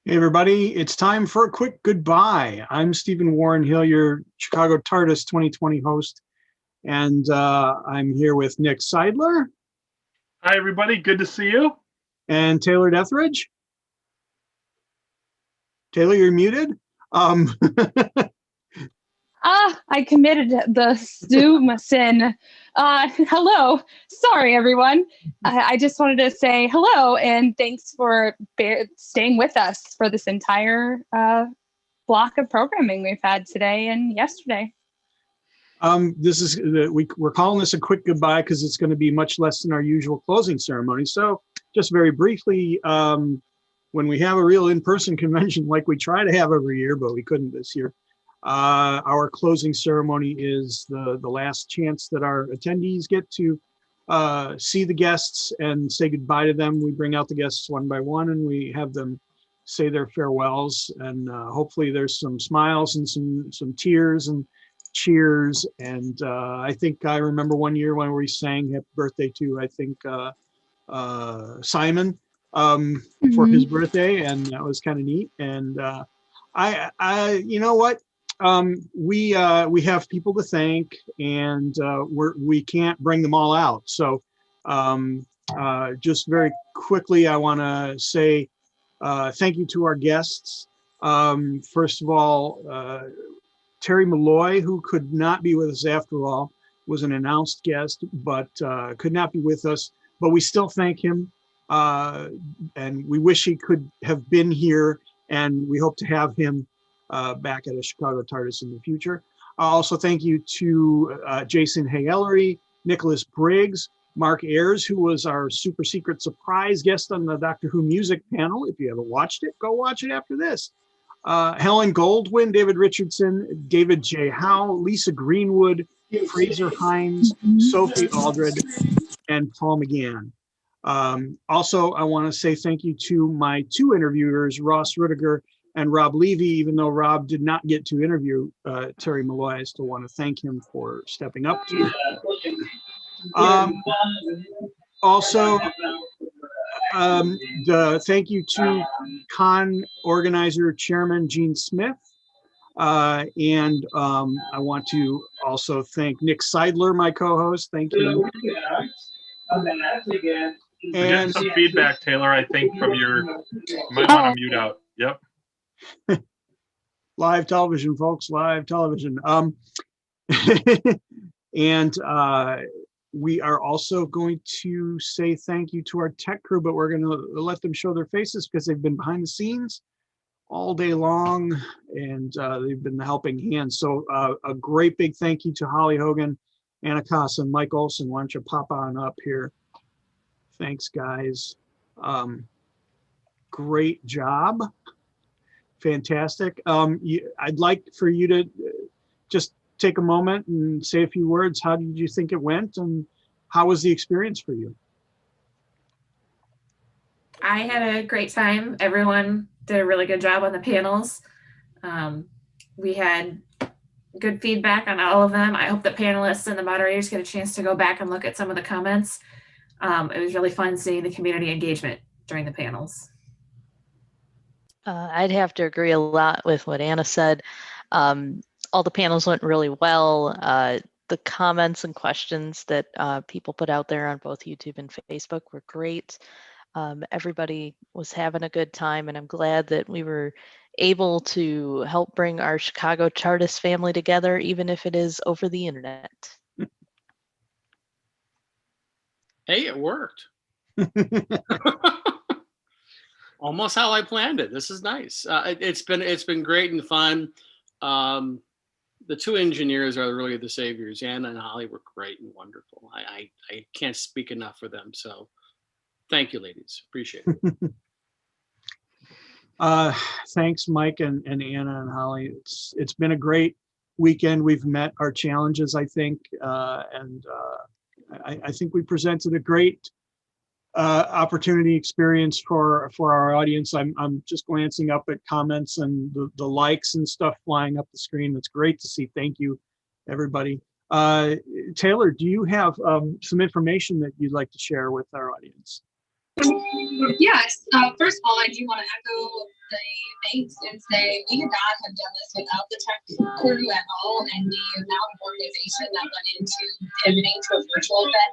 Hey everybody, it's time for a quick goodbye. I'm Stephen Warren Hill, your Chicago TARDIS 2020 host, and I'm here with Nick Seidler Hi, everybody. Good to see you. and Taylor Deathridge. Taylor, you're muted. Um, I committed the Zoom sin. Hello. Sorry, everyone. I just wanted to say hello and thanks for staying with us for this entire block of programming we've had today and yesterday. We're calling this a quick goodbye because it's going to be much less than our usual closing ceremony. So, just very briefly, when we have a real in-person convention like we try to have every year, but we couldn't this year, our closing ceremony is the last chance that our attendees get to see the guests and say goodbye to them. We bring out the guests one by one and we have them say their farewells, and hopefully there's some smiles and some tears and cheers. And I think I remember one year when we sang happy birthday to, I think, Simon for his birthday, and that was kind of neat. And you know what? We have people to thank, and we can't bring them all out. So just very quickly, I want to say thank you to our guests. First of all, Terry Malloy, who could not be with us after all, was an announced guest, but could not be with us. But we still thank him, and we wish he could have been here, and we hope to have him back at a Chicago TARDIS in the future. Also, thank you to Jason Hay-Ellery, Nicholas Briggs, Mark Ayers, who was our super secret surprise guest on the Doctor Who music panel. If you haven't watched it, go watch it after this. Helen Goldwyn, David Richardson, David J. Howe, Lisa Greenwood, Fraser Hines, Sophie Aldred, and Paul McGann. Also, I want to say thank you to my two interviewers, Ross Rudiger and Rob Levy. Even though Rob did not get to interview Terry Malloy, I still want to thank him for stepping up to also, thank you to con organizer chairman Gene Smith. And I want to also thank Nick Seidler, my co-host. Thank you. We're getting some feedback, Taylor, I think, from you might want to mute out. Yep. Live television, folks, live television. And we are also going to say thank you to our tech crew, but we're going to let them show their faces because they've been behind the scenes all day long, and they've been helping hands. So a great big thank you to Holly Hogan, Anna Casa, and Mike Olson. Why don't you pop on up here? Thanks, guys. Great job. Fantastic. I'd like for you to just take a moment and say a few words. How did you think it went, and how was the experience for you? I had a great time. Everyone did a really good job on the panels. We had good feedback on all of them. I hope the panelists and the moderators get a chance to go back and look at some of the comments. It was really fun seeing the community engagement during the panels. I'd have to agree a lot with what Anna said. All the panels went really well. The comments and questions that people put out there on both YouTube and Facebook were great. Everybody was having a good time, and I'm glad that we were able to help bring our Chicago TARDIS family together, even if it is over the internet. Hey, it worked. Almost how I planned it. This is nice. It's been great and fun. The two engineers are really the saviors. Anna and Holly were great and wonderful. I can't speak enough for them. So thank you, ladies. Appreciate it. Thanks, Mike and Anna and Holly. It's been a great weekend. We've met our challenges, I think, and I think we presented a great opportunity experience for our audience. I'm just glancing up at comments and the likes and stuff flying up the screen. It's great to see. Thank you, everybody. Taylor, do you have some information that you'd like to share with our audience? Yes. First of all, I do want to echo the thanks and say we could not have done this without the tech crew at all, and the amount of organization that went into pivoting to a virtual event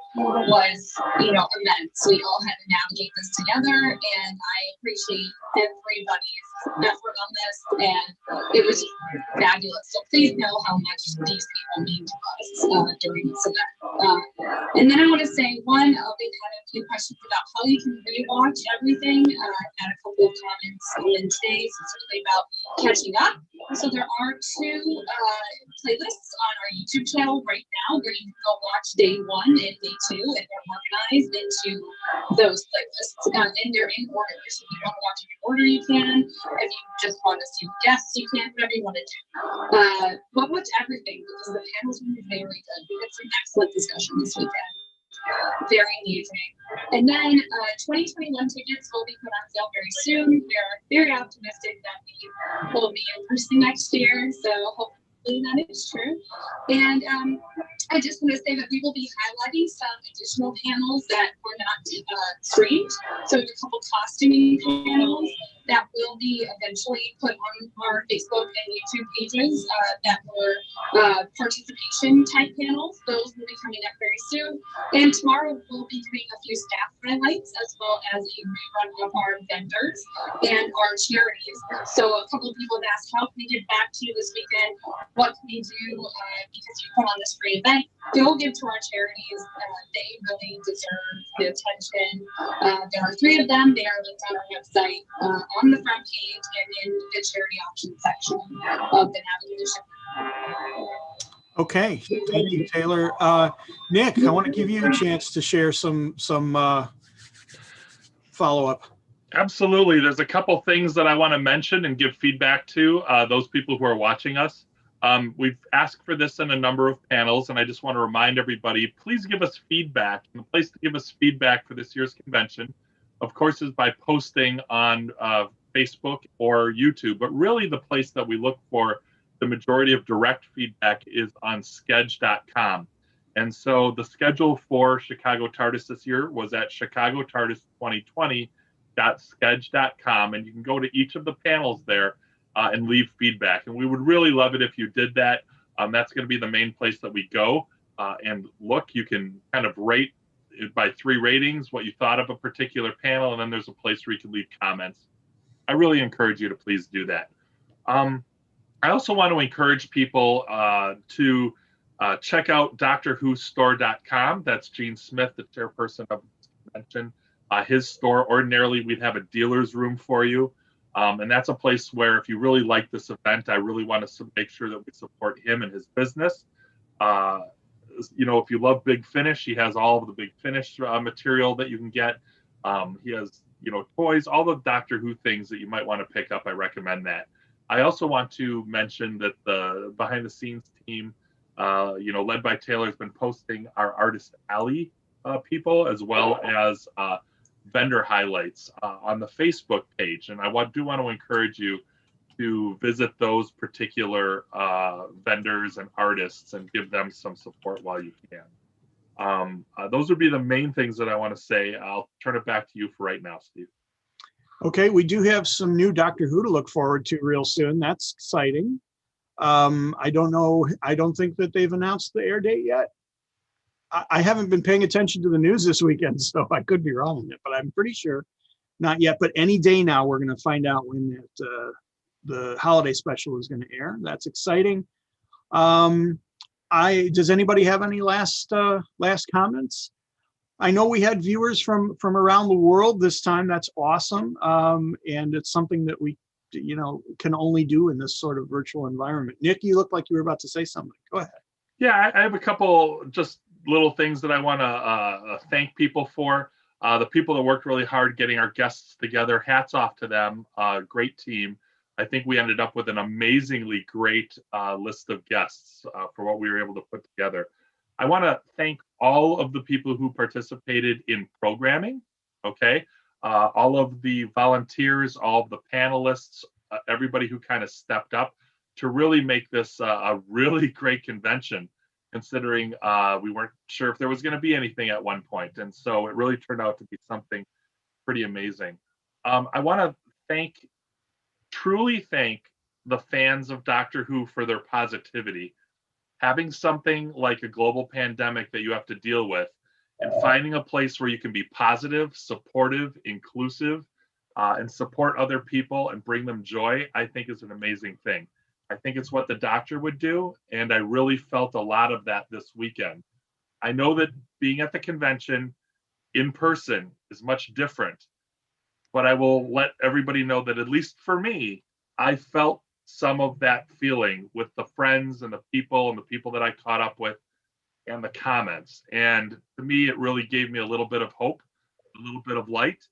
was, immense. We all had to navigate this together, and I appreciate everybody's effort on this, and it was fabulous. So please know how much these people mean to us during this event. And then I want to say we had a few questions about how you can rewatch everything. I had a couple of comments in today, specifically about catching up. So there are two playlists on our YouTube channel right now where you can go watch day 1 and day 2, and they're organized into those playlists, and they're in order. So if you want to watch in order, you can. If you just want to see guests, you can. Whatever you want to do. But watch everything because the panels were very good. We had some excellent discussion this weekend. Very engaging. And then 2021 tickets will be put on sale very soon. We're very optimistic that we will be in person next year. So hopefully that is true. And I just want to say that we will be highlighting some additional panels that were not streamed. So there's a couple costuming panels that will be eventually put on our Facebook and YouTube pages that were participation type panels. Those will be coming up very soon. And tomorrow we'll be doing a few staff highlights as well as a rerun of our vendors and our charities. So a couple of people have asked, how can we give back to you this weekend? What can we do because you put on this free event? Go give to our charities. They really deserve the attention. There are 3 of them. They are linked on our website on the front page and in the charity options section of the navigation. Okay, thank you, Taylor. Nick, I want to give you a chance to share some follow-up. Absolutely. There's a couple things that I want to mention and give feedback to those people who are watching us. We've asked for this in a number of panels, and I just want to remind everybody, please give us feedback. And the place to give us feedback for this year's convention, of course, is by posting on Facebook or YouTube. But really the place that we look for the majority of direct feedback is on Sketch.com. And so the schedule for Chicago TARDIS this year was at chicagotardis2020.sketch.com, and you can go to each of the panels there and leave feedback. And we would really love it if you did that. That's going to be the main place that we go and look. You can kind of rate it by 3 ratings, what you thought of a particular panel, and then there's a place where you can leave comments. I really encourage you to please do that. I also want to encourage people to check out DoctorWhoStore.com. That's Gene Smith, the chairperson of the convention. His store, ordinarily, we'd have a dealer's room for you. And that's a place where if you really like this event, I really want to make sure that we support him and his business. If you love Big Finish, he has all of the Big Finish material that you can get. He has, toys, all the Doctor Who things that you might want to pick up. I recommend that. I also want to mention that the behind the scenes team, led by Taylor, has been posting our Artist Alley people as well as vendor highlights on the Facebook page. And I do want to encourage you to visit those particular vendors and artists and give them some support while you can. Those would be the main things that I want to say. I'll turn it back to you for right now, Steve. Okay, we do have some new Doctor Who to look forward to real soon. That's exciting. I don't know. I don't think that they've announced the air date yet. I haven't been paying attention to the news this weekend, so I could be wrong on it, but I'm pretty sure not yet. But any day now, we're going to find out when the holiday special is going to air. That's exciting. Does anybody have any last comments? I know we had viewers from around the world this time. That's awesome. And it's something that we, can only do in this sort of virtual environment. Nick, you look like you were about to say something. Go ahead. Yeah, I have a couple just little things that I want to thank people for. The people that worked really hard getting our guests together. Hats off to them. Great team. I think we ended up with an amazingly great list of guests for what we were able to put together. I want to thank all of the people who participated in programming, okay? All of the volunteers, all of the panelists, everybody who kind of stepped up to really make this a really great convention, considering we weren't sure if there was going to be anything at one point. And so it really turned out to be something pretty amazing. I want to truly thank the fans of Doctor Who for their positivity. Having something like a global pandemic that you have to deal with, and finding a place where you can be positive, supportive, inclusive, and support other people and bring them joy, I think is an amazing thing. I think it's what the Doctor would do, and I really felt a lot of that this weekend. I know that being at the convention in person is much different, but I will let everybody know that, at least for me, I felt some of that feeling with the friends and the people that I caught up with and the comments. And to me, it really gave me a little bit of hope, a little bit of light.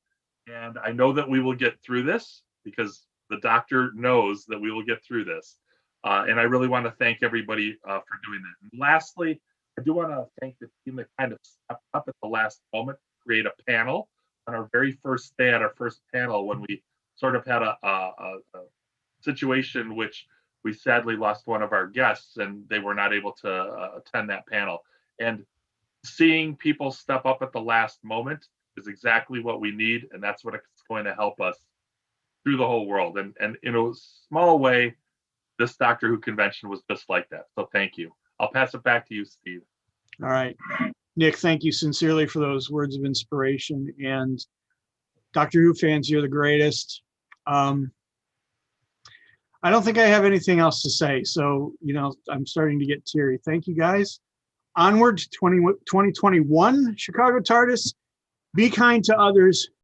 And I know that we will get through this, because the Doctor knows that we will get through this. And I really want to thank everybody for doing that. And lastly, I do want to thank the team that kind of stepped up at the last moment to create a panel on our very first day, at our first panel, when we sort of had a situation which we sadly lost one of our guests and they were not able to attend that panel. And seeing people step up at the last moment is exactly what we need, and that's what it's going to help us through the whole world. And in a small way, this Doctor Who convention was just like that. So thank you. I'll pass it back to you, Steve. All right. Nick, thank you sincerely for those words of inspiration. And Doctor Who fans, you're the greatest. I don't think I have anything else to say. So, I'm starting to get teary. Thank you, guys. Onward to 2021, Chicago TARDIS. Be kind to others.